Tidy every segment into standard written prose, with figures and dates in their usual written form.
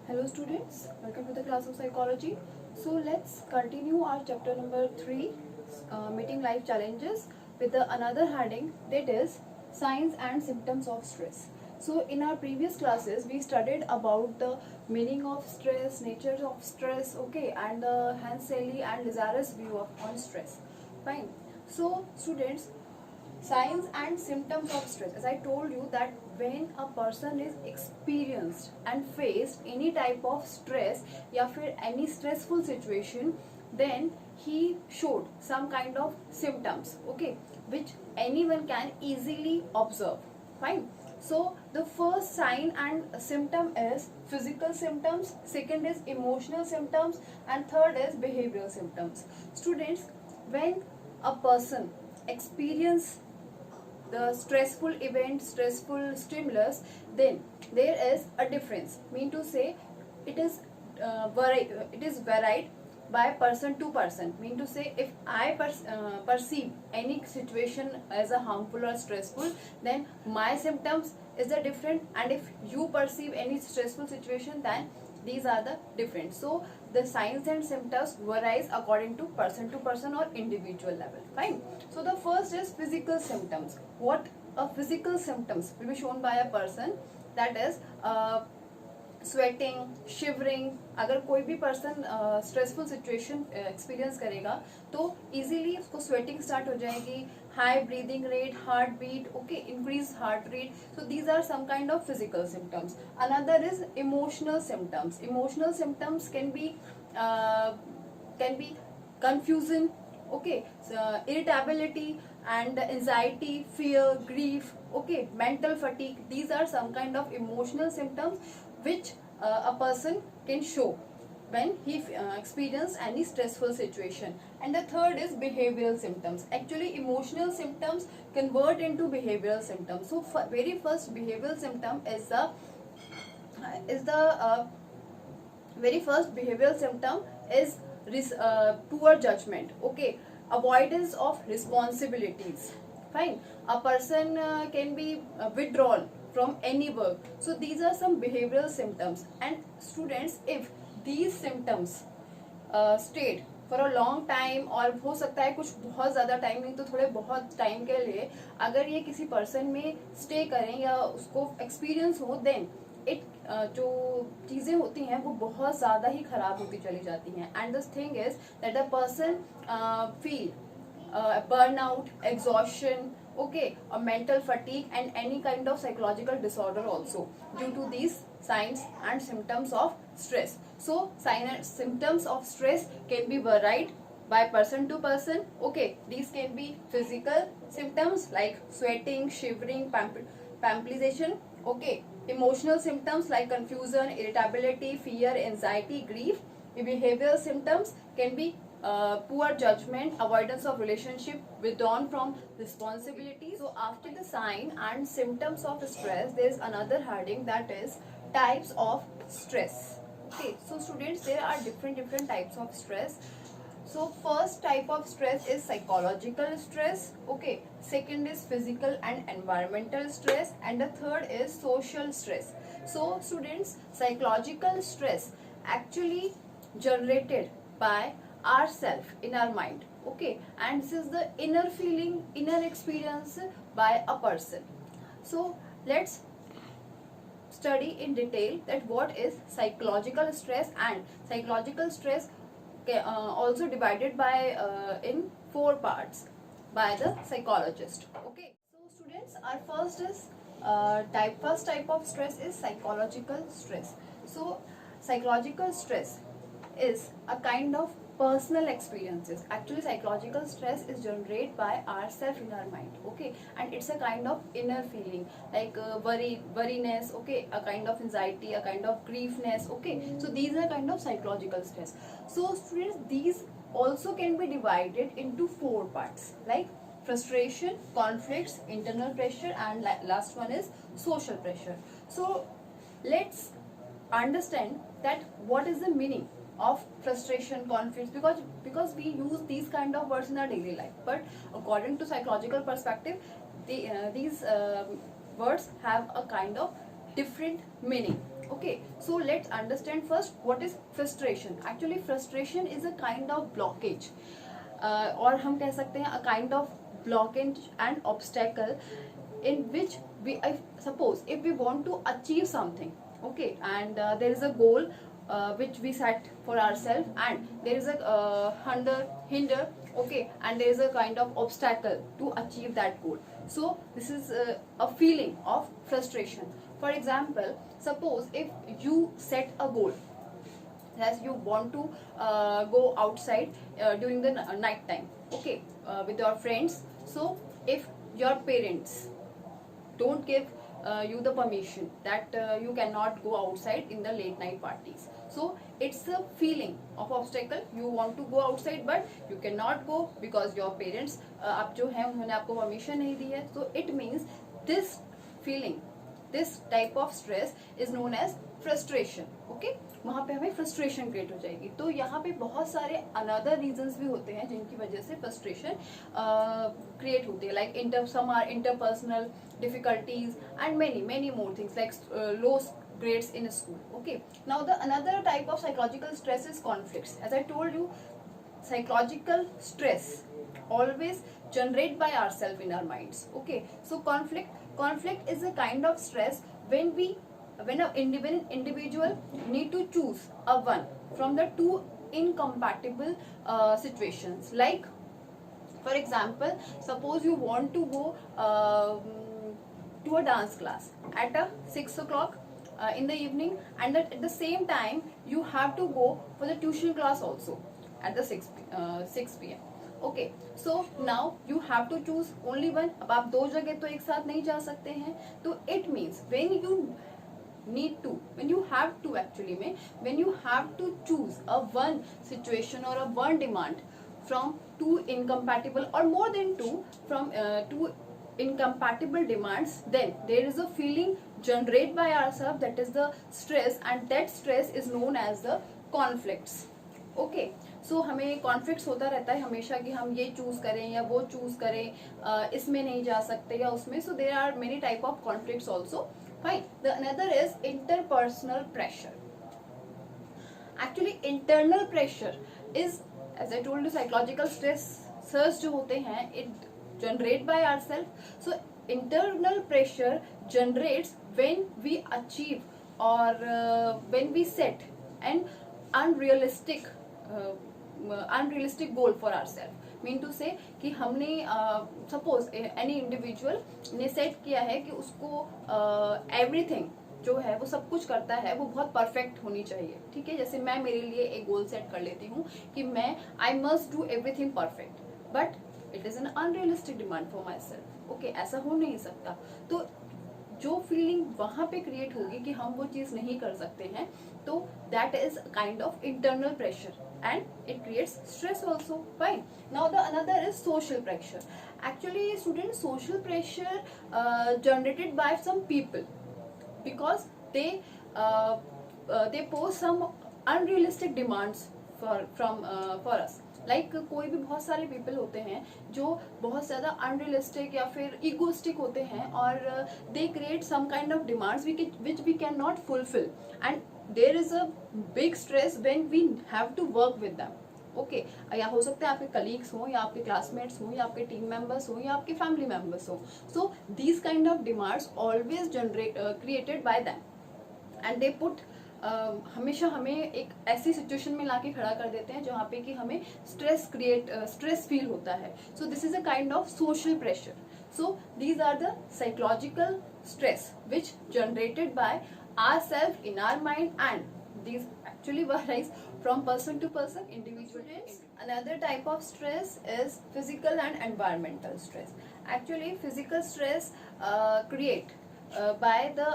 Hello students, welcome to the class of psychology. So let's continue our chapter number 3, meeting life challenges, with another heading, that is signs and symptoms of stress. So in our previous classes we studied about the meaning of stress, nature of stress, okay, and the Hanseley and Lazarus view on stress. Fine. So students, signs and symptoms of stress, as I told you that when a person is experienced and faced any type of stress या फिर any stressful situation, then he showed some kind of symptoms, okay, which anyone can easily observe. Fine. So the first sign and symptom is physical symptoms, second is emotional symptoms, and third is behavioral symptoms. Students, when a person experience the stressful event, stressful stimulus, then there is a difference. Mean to say, it is varied by person to person. Mean to say, if I perceive any situation as a harmful or stressful, then my symptoms is the different, and if you perceive any stressful situation, then these are the different. So the signs and symptoms varies according to person or individual level. Fine. So the first is physical symptoms. What a physical symptoms will be shown by a person, that is sweating, shivering. अगर कोई भी person stressful situation experience करेगा तो easily उसको sweating start हो जाएगी, high breathing rate, heartbeat, okay, increase heart rate. So these are some kind of physical symptoms. Another is emotional symptoms. Emotional symptoms can be confusion, okay, irritability and anxiety, fear, grief, okay, mental fatigue. These are some kind of emotional symptoms which a person can show when he experience any stressful situation. And the third is behavioral symptoms. Actually emotional symptoms convert into behavioral symptoms. So very first behavioral symptom is the very first behavioral symptom is poor judgment, okay, avoidance of responsibilities. Fine. A person can be withdrawn from any work. So these are some behavioral symptoms. And students, if these symptoms stayed for a long time, और हो सकता है कुछ बहुत ज़्यादा time नहीं तो थोड़े बहुत टाइम के लिए अगर ये किसी पर्सन में स्टे करें या उसको एक्सपीरियंस हो, देन इट जो चीज़ें होती हैं वो बहुत ज़्यादा ही खराब होती चली जाती हैं. And this thing is that the person feel burnout, exhaustion, okay, or mental fatigue and any kind of psychological disorder also due to these signs and symptoms of stress. So signs and symptoms of stress can be varied by person to person, okay. These can be physical symptoms like sweating, shivering, palpitation, okay. Emotional symptoms like confusion, irritability, fear, anxiety, grief. Behavioral symptoms can be poor judgment, avoidance of relationship, withdrawn from responsibility. So after the sign and symptoms of stress, there is another heading, that is types of stress. Okay, so students, there are different types of stress. So first type of stress is psychological stress, okay. Second is physical and environmental stress, and the third is social stress. So students, psychological stress actually generated by ourself in our mind, okay, and this is the inner feeling, inner experience by a person. So let's study in detail that what is psychological stress. And psychological stress also divided by in 4 parts by the psychologist, okay. So students, our first type of stress is psychological stress. So psychological stress is a kind of personal experiences. Actually psychological stress is generated by ourselves in our mind, okay, and it's a kind of inner feeling like worriness, okay, a kind of anxiety, a kind of griefness, okay. So these are kind of psychological stress. So students, these also can be divided into 4 parts like frustration, conflicts, internal pressure, and last one is social pressure. So let's understand that what is the meaning of frustration, conflicts, because we use these kind of words in our daily life, but according to psychological perspective, these words have a kind of different meaning. Okay, so let's understand first what is frustration. Actually frustration is a kind of blockage, और हम कह सकते हैं a kind of blockage and obstacle in which we, suppose if we want to achieve something, okay, and there is a goal which we set for ourselves, and there is a hinder, okay, and there is a kind of obstacle to achieve that goal. So this is a feeling of frustration. For example, suppose if you set a goal, as you want to go outside during the night time, okay, with your friends. So if your parents don't give you the permission that you cannot go outside in the late night parties, so it's a feeling of obstacle. You want to go outside but you cannot go because your parents आप जो हैं उन्होंने आपको permission नहीं दी है. So it means this feeling, this type of stress is known as frustration. Okay, वहाँ पे हमें frustration create हो जाएगी. तो यहाँ पे बहुत सारे another reasons भी होते हैं जिनकी वजह से frustration create होती है, like some are interpersonal difficulties and many more things, like low grades in school. Okay, now the another type of psychological stress is conflicts. As I told you, psychological stress always generate by ourselves in our minds. Okay, so conflict is a kind of stress when an individual need to choose a one from the two incompatible situations. Like for example, suppose you want to go to a dance class at 6 o'clock in the evening, and at the same time you have to go for the tuition class also at the 6 p.m. Okay, so now you have to choose only one. अब आप दो जगह तो एक साथ नहीं जा सकते हैं. तो it means when you have to choose a one situation or a one demand from two incompatible or more than two, from two incompatible demands, then there is a feeling generated by ourselves, that is the stress, and that stress is known as the conflicts. Okay, so हमें conflicts होता रहता है हमेशा कि हम ये choose करें या वो चूज करें, इसमें नहीं जा सकते या उसमें. So there are many type of conflicts also. Fine. The another is interpersonal pressure. Actually internal pressure is, as I told you, psychological stress जो होते हैं it generate by ourselves. So internal pressure generates when we achieve और when we set an unrealistic goal for ourselves. Mean to say कि हमने suppose any individual ने set किया है कि उसको एवरीथिंग जो है वो सब कुछ करता है वो बहुत परफेक्ट होनी चाहिए. ठीक है, जैसे मैं मेरे लिए एक गोल सेट कर लेती हूँ कि मैं I must do everything perfect, but it is an unrealistic demand for my self. Okay, ऐसा हो नहीं सकता. तो जो फीलिंग वहां पे क्रिएट होगी कि हम वो चीज नहीं कर सकते हैं, तो that is kind of internal pressure and it creates stress also. Fine. Now the another is social pressure. Actually students, social pressure generated by some people because they pose some unrealistic demands for us. Like कोई भी बहुत सारे people होते हैं जो बहुत ज़्यादा unrealistic या फिर ईगोस्टिक होते हैं और they create some kind of demands which we can not fulfil, and there is a big stress when we have to work with them. Okay, या हो सकता है आपके कलीग्स हों या आपके क्लासमेट्स हों या आपके टीम मेंबर्स हों या आपके फैमिली मेंबर्स हों. So these kind of demands always created by them and they put हमेशा हमें एक ऐसी सिचुएशन में लाके खड़ा कर देते हैं जहाँ पे कि हमें स्ट्रेस फील होता है. So this is a kind of social pressure. So these are the psychological stress which generated by ourselves in our mind, and these actually varies from person to person, individual. Another type of stress is physical and environmental stress. Actually physical stress create by the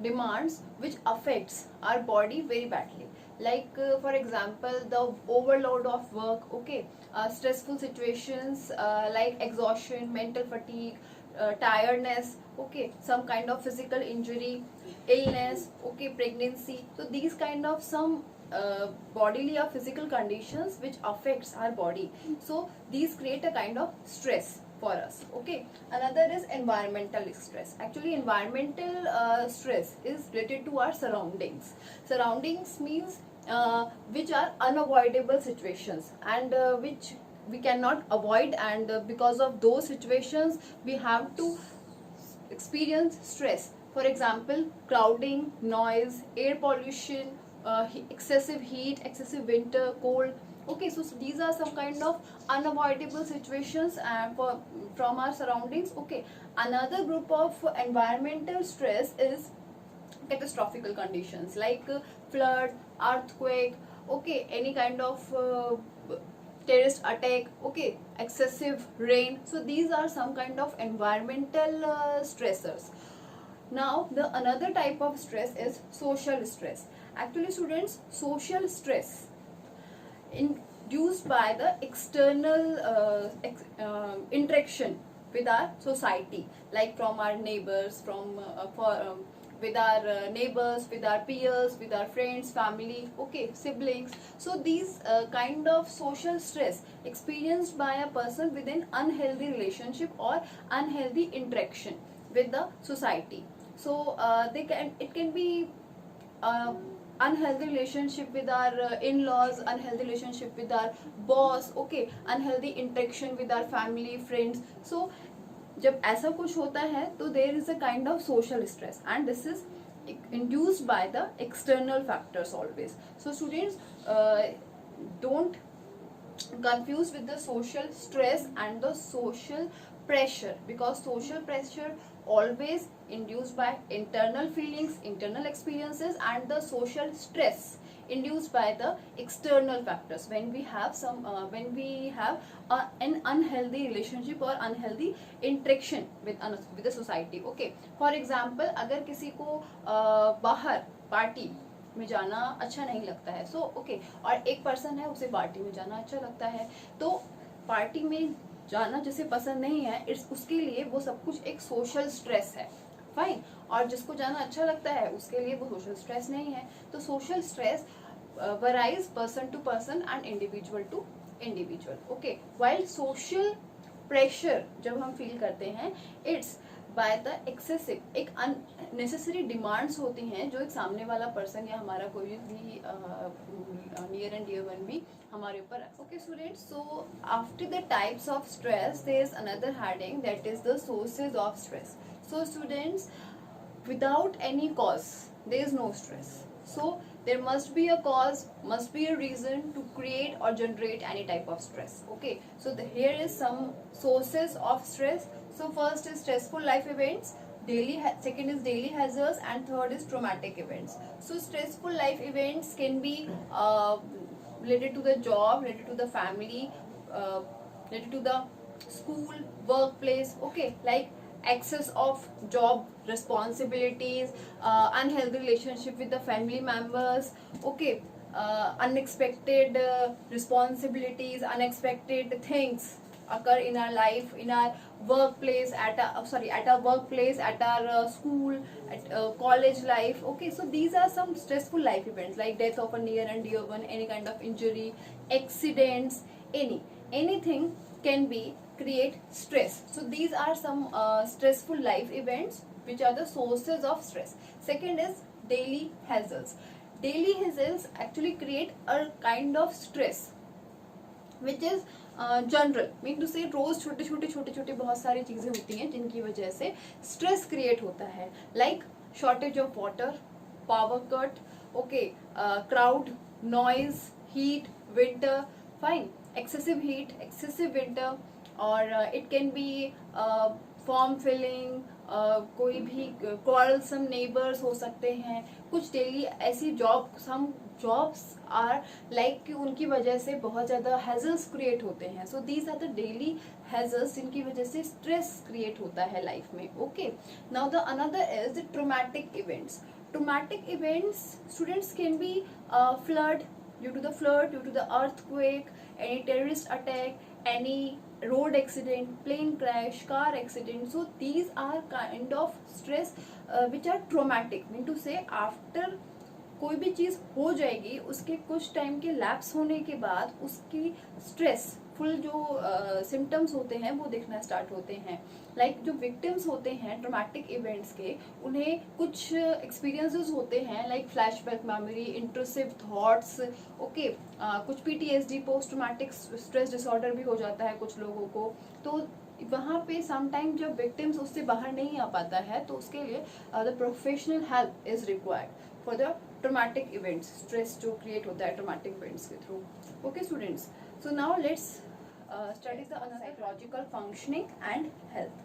demands which affects our body very badly. Like for example the overload of work, okay, stressful situations like exhaustion, mental fatigue, tiredness, okay, some kind of physical injury, illness, okay, pregnancy. So these kind of some bodily or physical conditions which affects our body. So these create a kind of stress. for us. Okay, another is environmental stress. Actually, environmental stress is related to our surroundings. Surroundings means which are unavoidable situations, and which we cannot avoid, and because of those situations we have to experience stress. For example, crowding, noise, air pollution, excessive heat, excessive winter, cold. Okay, so these are some kind of unavoidable situations from our surroundings. Okay, another group of environmental stress is catastrophic conditions like flood, earthquake, okay, any kind of terrorist attack, okay, excessive rain. So these are some kind of environmental stressors. Now the another type of stress is social stress. Actually, students, social stress induced by the external interaction with our society, like from our neighbors, with our neighbors, with our peers, with our friends, family, okay, siblings. So these kind of social stress experienced by a person with an unhealthy relationship or unhealthy interaction with the society. So it can be unhealthy relationship with our in-laws, unhealthy relationship with our boss, okay, unhealthy interaction with our family, friends. So जब ऐसा कुछ होता है तो there is a kind of social stress, and this is induced by the external factors always. So students, don't confuse with the social stress and the social pressure, because social pressure always induced by internal feelings, internal experiences, and the social stress induced by the external factors when we have an unhealthy relationship or unhealthy interaction with the society. Okay, for example, अगर किसी को बाहर party में जाना अच्छा नहीं लगता है, सो ओके, और एक पर्सन है उसे पार्टी में जाना अच्छा लगता है, तो पार्टी में जाना जिसे पसंद नहीं है, उसके लिए वो सब कुछ एक सोशल स्ट्रेस है, फाइन। और जिसको जाना अच्छा लगता है उसके लिए वो सोशल स्ट्रेस नहीं है। तो social stress varies person to person and individual to individual. Okay, while social pressure जब हम फील करते हैं, इट्स बाय द एक्सेसिव, एक अननेसेसरी डिमांड्स होती हैं जो एक सामने वाला पर्सन या हमारा कोई भी नियर एंड डियर वन भी हमारे ऊपर। Okay students, so after the types of stress there is another heading, that is the sources of stress. So students, without any cause there is no stress. So there must be a cause, must be a reason to create or generate any type of stress. Okay, so here is some sources of stress. So first is stressful life events, second is daily hazards, and third is traumatic events. So stressful life events can be related to the job, related to the family, related to the school, workplace, okay, like excess of job responsibilities, unhealthy relationship with the family members, okay, unexpected responsibilities, unexpected things occur in our life, in our workplace, at our workplace, at our school, at college life. Okay, so these are some stressful life events like death of a near and dear one, any kind of injury, accidents, anything can be create stress. So these are some stressful life events which are the sources of stress. Second is daily hazards. Daily hazards actually create a kind of stress which is general, mean to say रोज छोटे छोटे बहुत सारी चीजें होती हैं जिनकी वजह से स्ट्रेस क्रिएट होता है, like shortage of water, power cut, okay, crowd, noise, heat, winter, fine, excessive heat, excessive winter, और it can be form filling, कोई भी quarrelsome neighbors हो सकते हैं, कुछ डेली ऐसी जॉब्स आर लाइक कि उनकी वजह से बहुत ज़्यादा हैजल्स क्रिएट होते हैं. So these are the daily hassles जिनकी वजह से स्ट्रेस क्रिएट होता है लाइफ में. Okay, now the another is the traumatic events. Traumatic events, students, can be flood, due to the flood, due to the earthquake, any terrorist attack, any road accident, plane crash, car accident. So these are kind of stress which are traumatic. Mean to say, after कोई भी चीज हो जाएगी, उसके कुछ time के lapse होने के बाद उसकी स्ट्रेस फुल जो सिम्टम्स होते हैं वो दिखना स्टार्ट होते हैं. लाइक जो विक्टिम्स होते हैं ट्रॉमेटिक इवेंट्स के, उन्हें कुछ एक्सपीरियंसेस होते हैं like flashback memory, intrusive thoughts, okay, कुछ PTSD, post traumatic stress disorder भी हो जाता है कुछ लोगों को. तो वहाँ पे समटाइम जब विक्टिम्स उससे बाहर नहीं आ पाता है तो उसके लिए the professional help is required for the traumatic events, stress जो क्रिएट होता है ट्रॉमेटिक इवेंट्स के through. Okay students, so now let's study the another psychological functioning and health.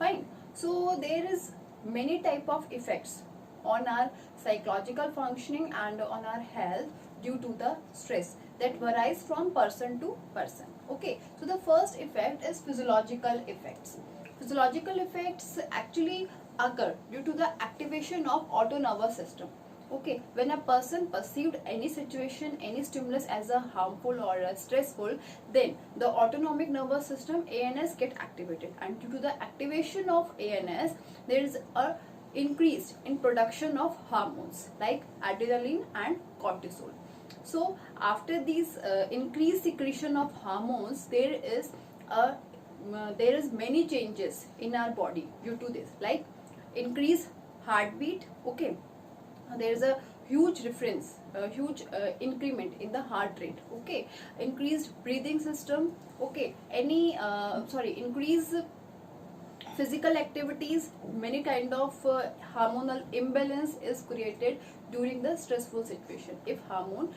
Fine. So there is many type of effects on our psychological functioning and on our health due to the stress that varies from person to person. Okay. So the first effect is physiological effects. Physiological effects actually occur due to the activation of autonomic system. Okay, when a person perceived any situation, any stimulus as a harmful or a stressful, then the autonomic nervous system ANS get activated, and due to the activation of ANS there is a increase in production of hormones like adrenaline and cortisol. So after these increased secretion of hormones, there is many changes in our body due to this, like increased heartbeat. Okay, there is a huge difference, a huge increment in the heart rate. Okay, increased breathing system. Okay, increase physical activities. Many kind of hormonal imbalance is created during the stressful situation if hormone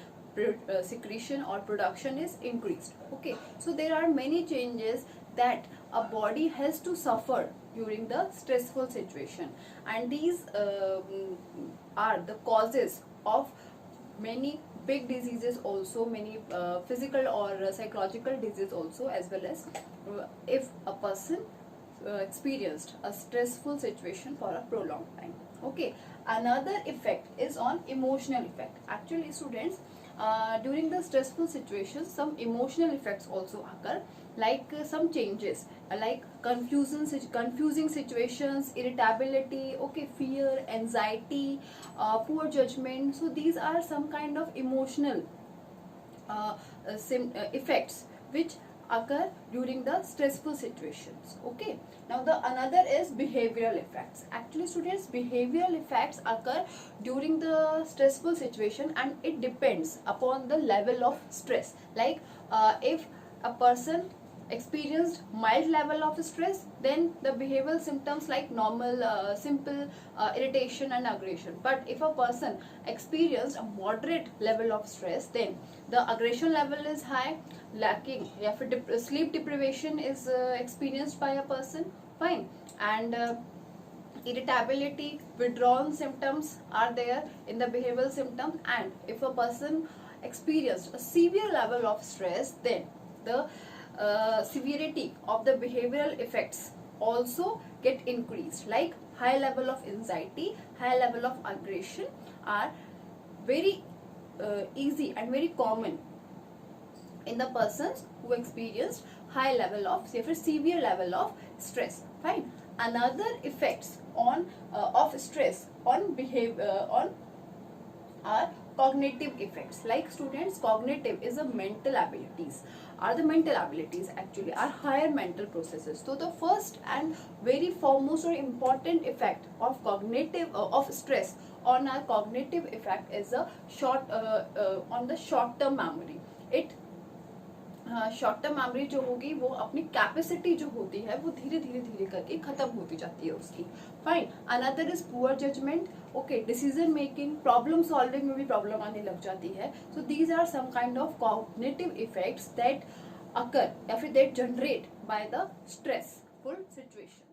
secretion or production is increased. Okay, so there are many changes that a body has to suffer during the stressful situation, and these are the causes of many big diseases also, many physical or psychological diseases also, as well as if a person experienced a stressful situation for a prolonged time. Okay, another effect is on emotional effect. Actually students, during the stressful situations some emotional effects also occur, like some changes, like confusing situations, irritability, okay, fear, anxiety, poor judgment. So these are some kind of emotional effects which occur during the stressful situations. Okay, now the another is behavioral effects. Actually students, behavioral effects occur during the stressful situation, and it depends upon the level of stress. Like if a person experienced mild level of stress, then the behavioral symptoms like normal simple irritation and aggression. But if a person experienced a moderate level of stress, then the aggression level is high, lacking, या फिर sleep deprivation is experienced by a person. Fine. And irritability, withdrawal symptoms are there in the behavioral symptoms. And if a person experienced a severe level of stress, then the severity of the behavioral effects also get increased, like high level of anxiety, high level of aggression are very easy and very common in the persons who experienced high level of severe level of stress. Fine. Another effects on of stress on behavior on are cognitive effects. Like students, cognitive is a mental abilities, are the mental abilities actually are higher mental processes. So the first and very foremost or important effect of cognitive of stress on our cognitive effect is a on the short term memory. It short term memory जो होगी वो अपनी capacity जो होती है वो धीरे धीरे धीरे करके खत्म होती जाती है उसकी. Fine. Another is poor judgement. Okay, decision making, problem solving में भी प्रॉब्लम आने लग जाती है. So these are some kind of cognitive effects that occur या फिर that generate by the stressful situation.